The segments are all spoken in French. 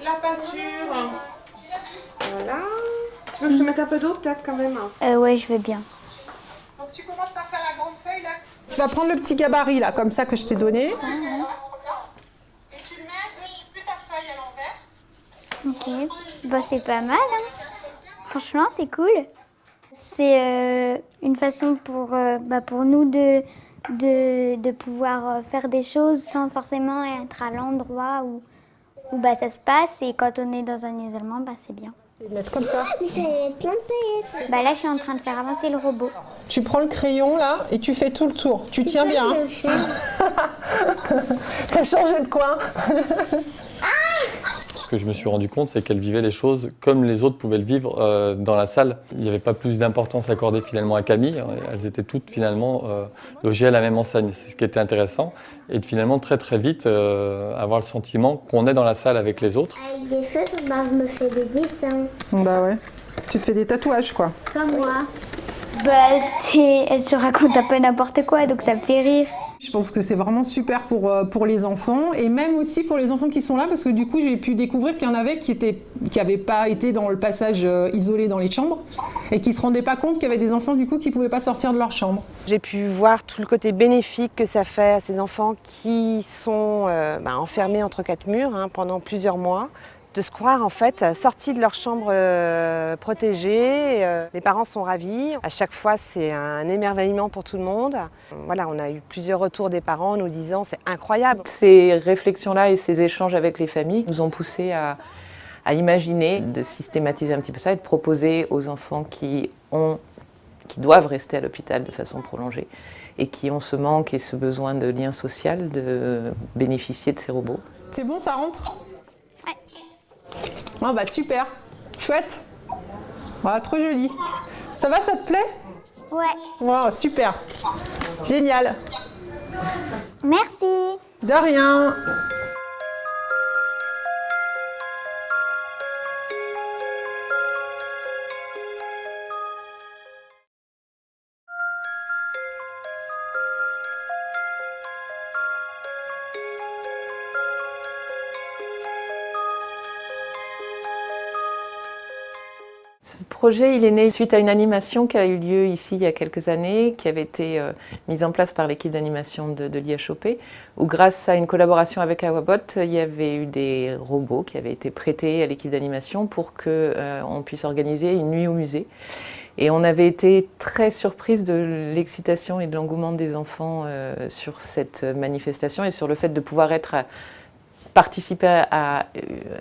la peinture. Voilà. Tu veux que je te mette un peu d'eau peut-être quand même? Ouais, je veux bien. Donc tu commences par faire la grande feuille là. Tu vas prendre le petit gabarit là, comme ça que je t'ai donné. Et tu le mets dessus ta feuille à l'envers. Ok, bah, c'est pas mal, hein. Franchement, c'est cool. C'est une façon pour nous de pouvoir faire des choses sans forcément être à l'endroit où ça se passe. Et quand on est dans un isolement, c'est bien. Et mettre comme ça. Mais ça y est plein de paillettes. Là, je suis en train de faire avancer le robot. Tu prends le crayon là et tu fais tout le tour. Tu tiens bien. Hein. T'as changé de coin. Ce que je me suis rendu compte, c'est qu'elle vivait les choses comme les autres pouvaient le vivre dans la salle. Il n'y avait pas plus d'importance accordée finalement à Camille. Elles étaient toutes finalement logées à la même enseigne. C'est ce qui était intéressant. Et de finalement très très vite avoir le sentiment qu'on est dans la salle avec les autres. Avec des feutres, je me fais des dessins. Bah ouais. Tu te fais des tatouages quoi. Comme moi. Elle se raconte un peu n'importe quoi, donc ça me fait rire. Je pense que c'est vraiment super pour les enfants et même aussi pour les enfants qui sont là parce que du coup j'ai pu découvrir qu'il y en avait qui n'avaient pas été dans le passage isolé dans les chambres et qui ne se rendaient pas compte qu'il y avait des enfants du coup qui ne pouvaient pas sortir de leur chambre. J'ai pu voir tout le côté bénéfique que ça fait à ces enfants qui sont enfermés entre quatre murs pendant plusieurs mois. De se croire en fait sortis de leur chambre protégée. Les parents sont ravis. À chaque fois, c'est un émerveillement pour tout le monde. Voilà, on a eu plusieurs retours des parents nous disant c'est incroyable. Ces réflexions-là et ces échanges avec les familles nous ont poussés à imaginer de systématiser un petit peu ça et de proposer aux enfants qui doivent rester à l'hôpital de façon prolongée et qui ont ce manque et ce besoin de lien social de bénéficier de ces robots. C'est bon, ça rentre? Oh bah super, chouette. Voilà, trop joli. Ça va, ça te plaît? Ouais. Wow, super. Génial. Merci. De rien. Ce projet, il est né suite à une animation qui a eu lieu ici il y a quelques années, qui avait été mise en place par l'équipe d'animation de l'IHOP, où grâce à une collaboration avec Awabot, il y avait eu des robots qui avaient été prêtés à l'équipe d'animation pour qu'on puisse organiser une nuit au musée. Et on avait été très surprise de l'excitation et de l'engouement des enfants sur cette manifestation et sur le fait de pouvoir participer à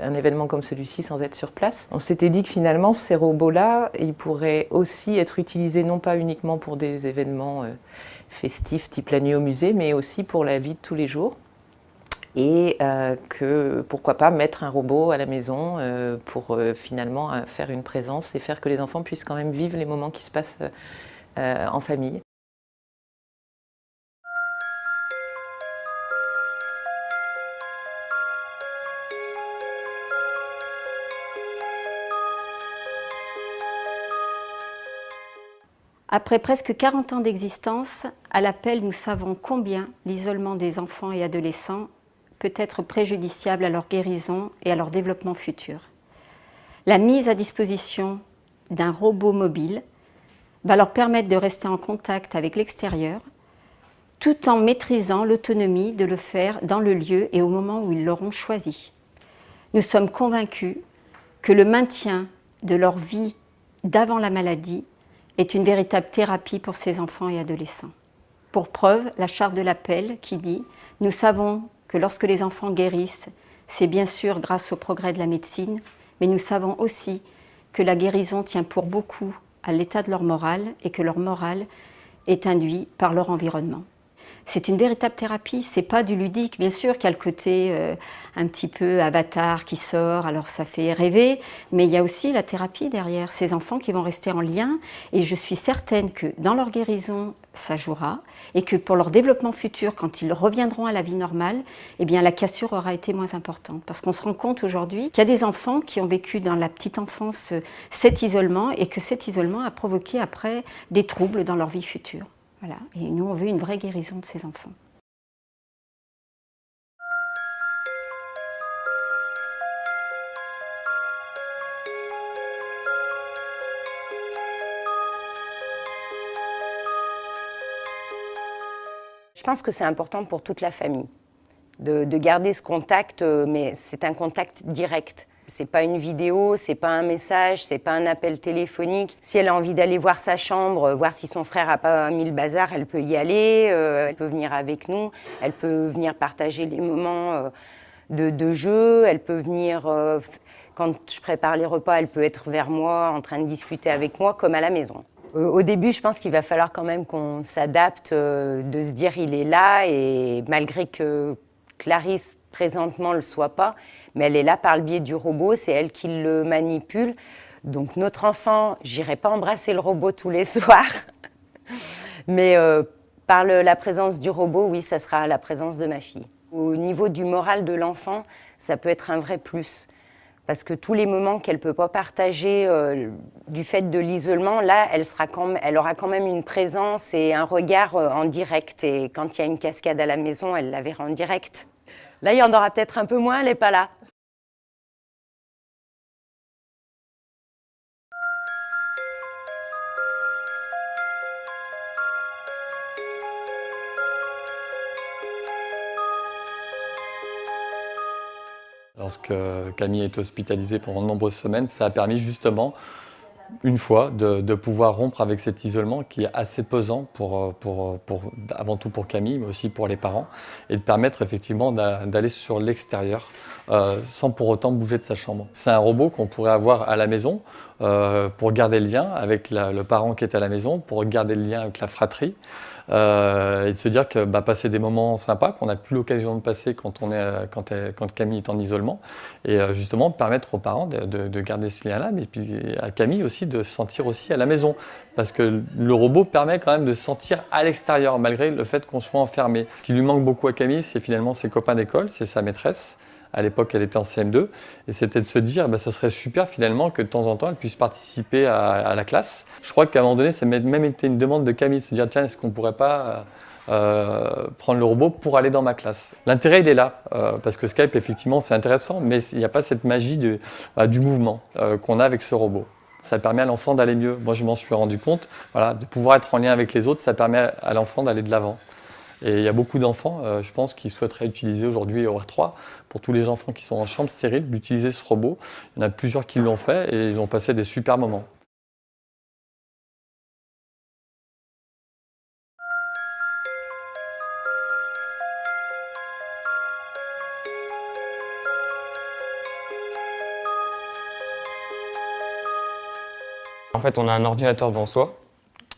un événement comme celui-ci sans être sur place. On s'était dit que finalement, ces robots-là, ils pourraient aussi être utilisés non pas uniquement pour des événements festifs type la nuit au musée, mais aussi pour la vie de tous les jours. Et que pourquoi pas mettre un robot à la maison pour finalement faire une présence et faire que les enfants puissent quand même vivre les moments qui se passent en famille. Après presque 40 ans d'existence, à l'appel, nous savons combien l'isolement des enfants et adolescents peut être préjudiciable à leur guérison et à leur développement futur. La mise à disposition d'un robot mobile va leur permettre de rester en contact avec l'extérieur, tout en maîtrisant l'autonomie de le faire dans le lieu et au moment où ils l'auront choisi. Nous sommes convaincus que le maintien de leur vie d'avant la maladie est une véritable thérapie pour ces enfants et adolescents. Pour preuve, la charte de l'appel qui dit « Nous savons que lorsque les enfants guérissent, c'est bien sûr grâce au progrès de la médecine, mais nous savons aussi que la guérison tient pour beaucoup à l'état de leur morale et que leur morale est induite par leur environnement. » C'est une véritable thérapie, c'est pas du ludique. Bien sûr qu'il y a le côté un petit peu avatar qui sort, alors ça fait rêver, mais il y a aussi la thérapie derrière, ces enfants qui vont rester en lien, et je suis certaine que dans leur guérison, ça jouera, et que pour leur développement futur, quand ils reviendront à la vie normale, eh bien la cassure aura été moins importante. Parce qu'on se rend compte aujourd'hui qu'il y a des enfants qui ont vécu dans la petite enfance cet isolement, et que cet isolement a provoqué après des troubles dans leur vie future. Voilà. Et nous, on veut une vraie guérison de ces enfants. Je pense que c'est important pour toute la famille de garder ce contact, mais c'est un contact direct. C'est pas une vidéo, c'est pas un message, c'est pas un appel téléphonique. Si elle a envie d'aller voir sa chambre, voir si son frère a pas mis le bazar, elle peut y aller, elle peut venir avec nous, elle peut venir partager les moments de jeu, elle peut venir, quand je prépare les repas, elle peut être vers moi en train de discuter avec moi comme à la maison. Au début, je pense qu'il va falloir quand même qu'on s'adapte, de se dire il est là, et malgré que Clarisse présentement le soit pas, mais elle est là par le biais du robot, c'est elle qui le manipule. Donc notre enfant, j'irai pas embrasser le robot tous les soirs, mais par la présence du robot, oui, ça sera la présence de ma fille. Au niveau du moral de l'enfant, ça peut être un vrai plus. Parce que tous les moments qu'elle ne peut pas partager du fait de l'isolement, là, elle aura quand même une présence et un regard en direct. Et quand il y a une cascade à la maison, elle la verra en direct. Là, il y en aura peut-être un peu moins, elle n'est pas là. Lorsque Camille est hospitalisée pendant de nombreuses semaines, ça a permis justement, une fois, de pouvoir rompre avec cet isolement qui est assez pesant, avant tout pour Camille, mais aussi pour les parents, et de permettre effectivement d'aller sur l'extérieur sans pour autant bouger de sa chambre. C'est un robot qu'on pourrait avoir à la maison pour garder le lien avec le parent qui est à la maison, pour garder le lien avec la fratrie, et de se dire que passer des moments sympas qu'on n'a plus l'occasion de passer quand Camille est en isolement, et justement permettre aux parents de garder ce lien-là, mais puis à Camille aussi de se sentir aussi à la maison, parce que le robot permet quand même de se sentir à l'extérieur malgré le fait qu'on soit enfermé. Ce qui lui manque beaucoup à Camille, c'est finalement ses copains d'école, c'est sa maîtresse. À l'époque, elle était en CM2, et c'était de se dire, ça serait super finalement que de temps en temps, elle puisse participer à la classe. Je crois qu'à un moment donné, ça m'a même été une demande de Camille, de se dire, tiens, est-ce qu'on ne pourrait pas prendre le robot pour aller dans ma classe? L'intérêt, il est là, parce que Skype, effectivement, c'est intéressant, mais il n'y a pas cette magie du mouvement qu'on a avec ce robot. Ça permet à l'enfant d'aller mieux. Moi, je m'en suis rendu compte, de pouvoir être en lien avec les autres, ça permet à l'enfant d'aller de l'avant. Et il y a beaucoup d'enfants, je pense, qui souhaiteraient utiliser aujourd'hui OR3 pour tous les enfants qui sont en chambre stérile, d'utiliser ce robot. Il y en a plusieurs qui l'ont fait et ils ont passé des super moments. En fait, on a un ordinateur devant soi.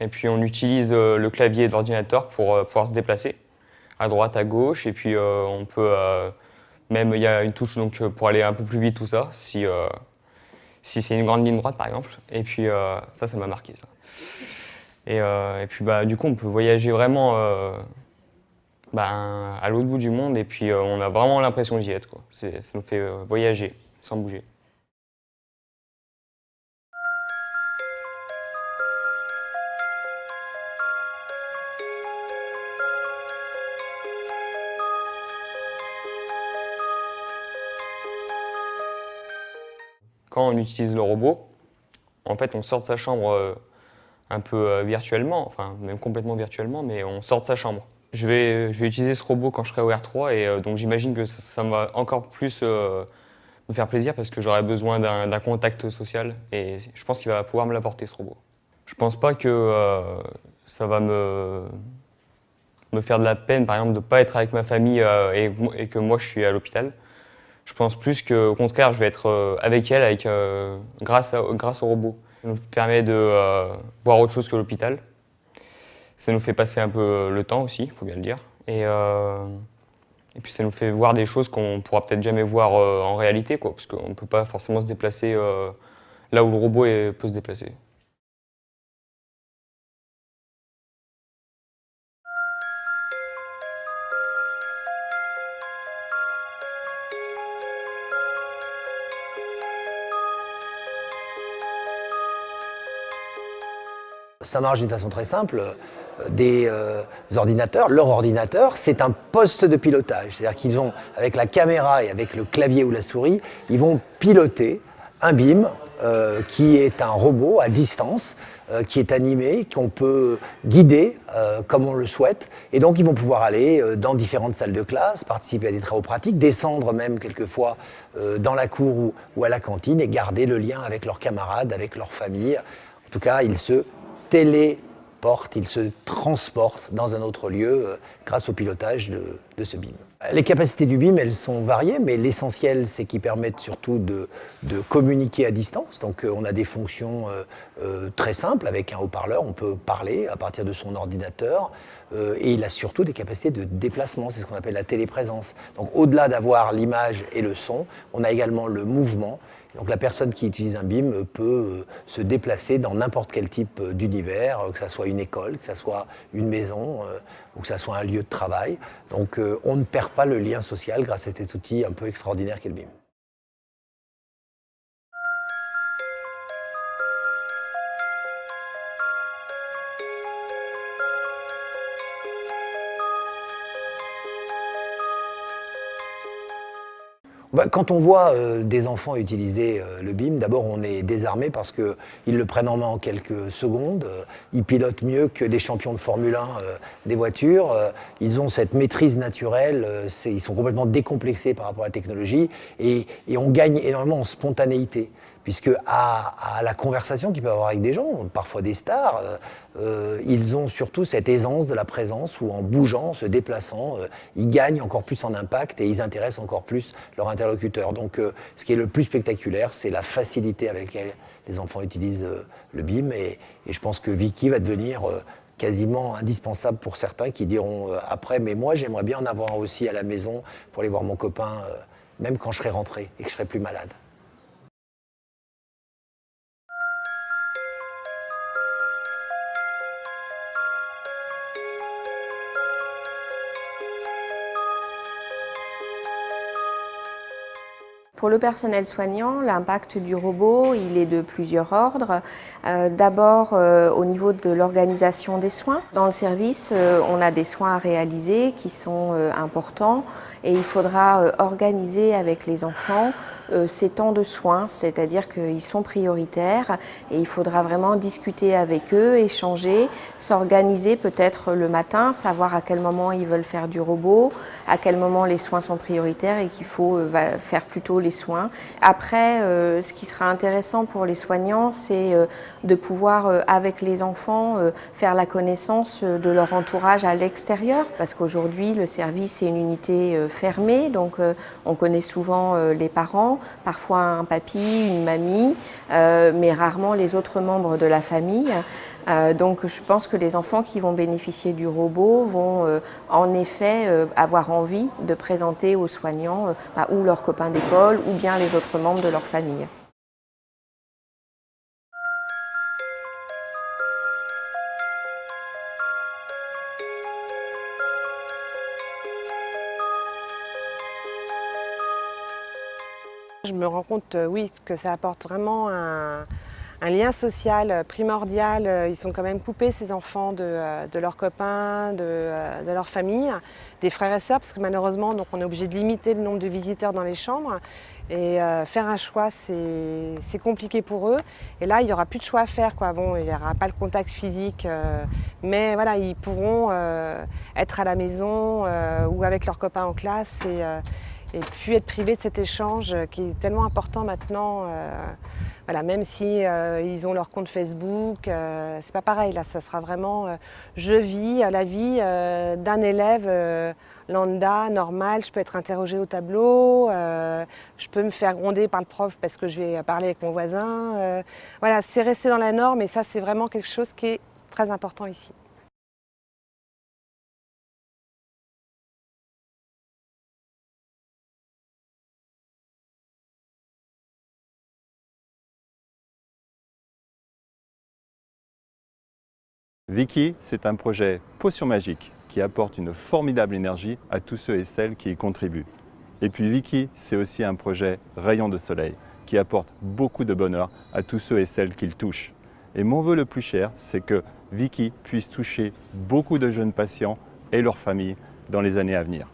Et puis on utilise le clavier de l'ordinateur pour pouvoir se déplacer à droite, à gauche. Et puis on peut même, il y a une touche donc, pour aller un peu plus vite, tout ça, si c'est une grande ligne droite par exemple. Et puis ça m'a marqué ça. Et puis du coup on peut voyager vraiment à l'autre bout du monde. Et puis on a vraiment l'impression d'y être, quoi. Ça nous fait voyager sans bouger. Quand on utilise le robot, en fait, on sort de sa chambre un peu virtuellement, enfin même complètement virtuellement, mais on sort de sa chambre. Je vais utiliser ce robot quand je serai au R3 et donc j'imagine que ça va encore plus me faire plaisir parce que j'aurai besoin d'un contact social et je pense qu'il va pouvoir me l'apporter, ce robot. Je pense pas que ça va me faire de la peine, par exemple, de ne pas être avec ma famille et que moi je suis à l'hôpital. Je pense plus qu'au contraire, je vais être avec elle grâce au robot. Ça nous permet de voir autre chose que l'hôpital. Ça nous fait passer un peu le temps aussi, il faut bien le dire. Et puis ça nous fait voir des choses qu'on ne pourra peut-être jamais voir en réalité, quoi, parce qu'on ne peut pas forcément se déplacer là où le robot peut se déplacer. Ça marche d'une façon très simple. Des ordinateurs, leur ordinateur, c'est un poste de pilotage. C'est-à-dire qu'ils ont, avec la caméra et avec le clavier ou la souris, ils vont piloter un BIM qui est un robot à distance qui est animé, qu'on peut guider comme on le souhaite. Et donc ils vont pouvoir aller dans différentes salles de classe, participer à des travaux pratiques, descendre même quelquefois dans la cour ou à la cantine et garder le lien avec leurs camarades, avec leur famille. En tout cas, ils se téléportent, ils se transportent dans un autre lieu grâce au pilotage de ce BIM. Les capacités du BIM, elles sont variées, mais l'essentiel, c'est qu'ils permettent surtout de communiquer à distance. Donc on a des fonctions très simples. Avec un haut-parleur, on peut parler à partir de son ordinateur. Et il a surtout des capacités de déplacement, c'est ce qu'on appelle la téléprésence. Donc au-delà d'avoir l'image et le son, on a également le mouvement. Donc la personne qui utilise un BIM peut se déplacer dans n'importe quel type d'univers, que ce soit une école, que ce soit une maison, ou que ce soit un lieu de travail. Donc on ne perd pas le lien social grâce à cet outil un peu extraordinaire qu'est le BIM. Quand on voit des enfants utiliser le BIM, d'abord on est désarmé parce qu'ils le prennent en main en quelques secondes, ils pilotent mieux que les champions de Formule 1 des voitures, ils ont cette maîtrise naturelle, ils sont complètement décomplexés par rapport à la technologie et on gagne énormément en spontanéité. Puisque à la conversation qu'ils peuvent avoir avec des gens, parfois des stars, ils ont surtout cette aisance de la présence où en bougeant, en se déplaçant, ils gagnent encore plus en impact et ils intéressent encore plus leur interlocuteur. Donc ce qui est le plus spectaculaire, c'est la facilité avec laquelle les enfants utilisent le BIM et je pense que Vicky va devenir quasiment indispensable pour certains qui diront après, mais moi j'aimerais bien en avoir aussi à la maison pour aller voir mon copain, même quand je serai rentré et que je serai plus malade. Pour le personnel soignant, l'impact du robot, il est de plusieurs ordres. D'abord, au niveau de l'organisation des soins. Dans le service, on a des soins à réaliser qui sont importants et il faudra organiser avec les enfants ces temps de soins, c'est-à-dire qu'ils sont prioritaires et il faudra vraiment discuter avec eux, échanger, s'organiser peut-être le matin, savoir à quel moment ils veulent faire du robot, à quel moment les soins sont prioritaires et qu'il faut faire plutôt les soins. Après, ce qui sera intéressant pour les soignants, c'est de pouvoir, avec les enfants, faire la connaissance de leur entourage à l'extérieur. Parce qu'aujourd'hui, le service est une unité fermée, donc on connaît souvent les parents, parfois un papy, une mamie, mais rarement les autres membres de la famille. Donc je pense que les enfants qui vont bénéficier du robot vont en effet avoir envie de présenter aux soignants ou leurs copains d'école ou bien les autres membres de leur famille. Je me rends compte, oui, que ça apporte vraiment un lien social primordial. Ils sont quand même coupés, ces enfants, de leurs copains, de leur famille, des frères et sœurs, parce que malheureusement, donc, on est obligé de limiter le nombre de visiteurs dans les chambres. Et faire un choix, c'est compliqué pour eux. Et là, il n'y aura plus de choix à faire, quoi. Bon, il n'y aura pas le contact physique, mais voilà, ils pourront être à la maison ou avec leurs copains en classe et puis être privés de cet échange qui est tellement important maintenant. Voilà, même si ils ont leur compte Facebook, c'est pas pareil. Là, ça sera vraiment je vis la vie d'un élève lambda, normal. Je peux être interrogée au tableau, je peux me faire gronder par le prof parce que je vais parler avec mon voisin. Voilà, c'est resté dans la norme et ça, c'est vraiment quelque chose qui est très important ici. Vicky, c'est un projet potion magique qui apporte une formidable énergie à tous ceux et celles qui y contribuent. Et puis Vicky, c'est aussi un projet rayon de soleil qui apporte beaucoup de bonheur à tous ceux et celles qui le touchent. Et mon vœu le plus cher, c'est que Vicky puisse toucher beaucoup de jeunes patients et leurs familles dans les années à venir.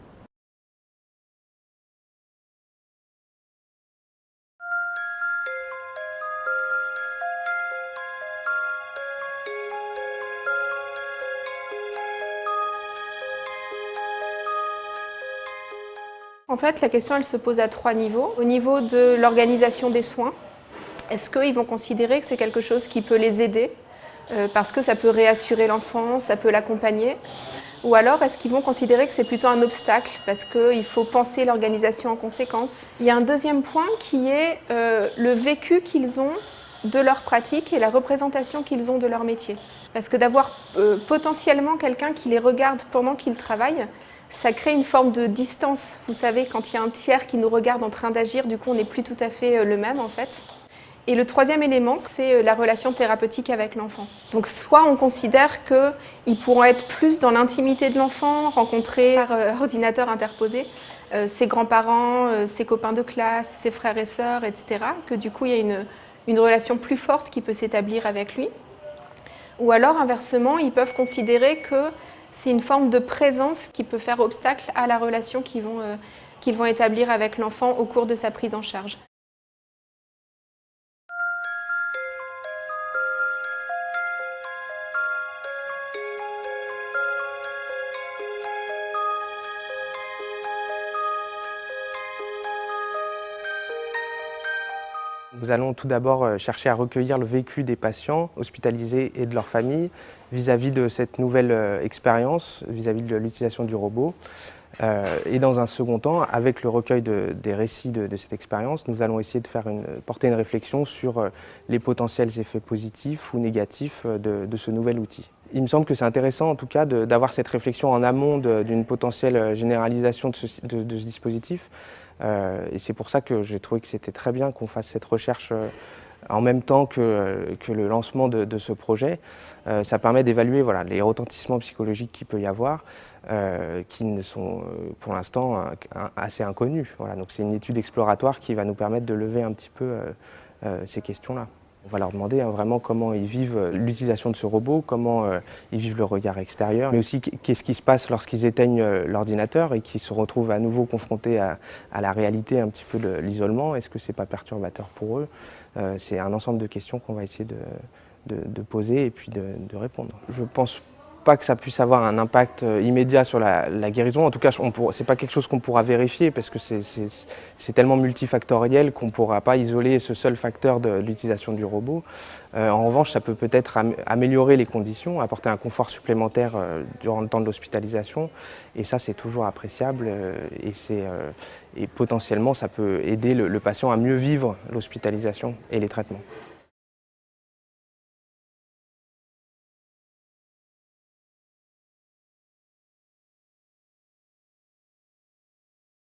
En fait, la question, elle se pose à 3 niveaux. Au niveau de l'organisation des soins, est-ce qu'ils vont considérer que c'est quelque chose qui peut les aider parce que ça peut réassurer l'enfant, ça peut l'accompagner? Ou alors, est-ce qu'ils vont considérer que c'est plutôt un obstacle parce qu'il faut penser l'organisation en conséquence? Il y a un deuxième point qui est le vécu qu'ils ont de leur pratique et la représentation qu'ils ont de leur métier. Parce que d'avoir potentiellement quelqu'un qui les regarde pendant qu'ils travaillent, ça crée une forme de distance. Vous savez, quand il y a un tiers qui nous regarde en train d'agir, du coup, on n'est plus tout à fait le même en fait. Et le troisième élément, c'est la relation thérapeutique avec l'enfant. Donc soit on considère qu'ils pourront être plus dans l'intimité de l'enfant, rencontrer par ordinateur interposé ses grands-parents, ses copains de classe, ses frères et sœurs, etc. Que du coup, il y a une relation plus forte qui peut s'établir avec lui. Ou alors, inversement, ils peuvent considérer que c'est une forme de présence qui peut faire obstacle à la relation qu'ils vont établir avec l'enfant au cours de sa prise en charge. Nous allons tout d'abord chercher à recueillir le vécu des patients hospitalisés et de leurs familles vis-à-vis de cette nouvelle expérience, vis-à-vis de l'utilisation du robot. Et dans un second temps, avec le recueil des récits de cette expérience, nous allons essayer de porter une réflexion sur les potentiels effets positifs ou négatifs de ce nouvel outil. Il me semble que c'est intéressant en tout cas d'avoir cette réflexion en amont d'une potentielle généralisation de ce dispositif. Et c'est pour ça que j'ai trouvé que c'était très bien qu'on fasse cette recherche en même temps que le lancement de ce projet. Ça permet d'évaluer les retentissements psychologiques qu'il peut y avoir, qui ne sont pour l'instant assez inconnus. Donc c'est une étude exploratoire qui va nous permettre de lever un petit peu ces questions-là. On va leur demander vraiment comment ils vivent l'utilisation de ce robot, comment ils vivent le regard extérieur, mais aussi qu'est-ce qui se passe lorsqu'ils éteignent l'ordinateur et qu'ils se retrouvent à nouveau confrontés à la réalité un petit peu de l'isolement. Est-ce que c'est pas perturbateur pour eux? C'est un ensemble de questions qu'on va essayer de poser et puis de répondre. Je pense pas que ça puisse avoir un impact immédiat sur la guérison. En tout cas, c'est pas quelque chose qu'on pourra vérifier parce que c'est tellement multifactoriel qu'on ne pourra pas isoler ce seul facteur de l'utilisation du robot. En revanche, ça peut peut-être améliorer les conditions, apporter un confort supplémentaire durant le temps de l'hospitalisation. Et ça, c'est toujours appréciable et potentiellement, ça peut aider le patient à mieux vivre l'hospitalisation et les traitements.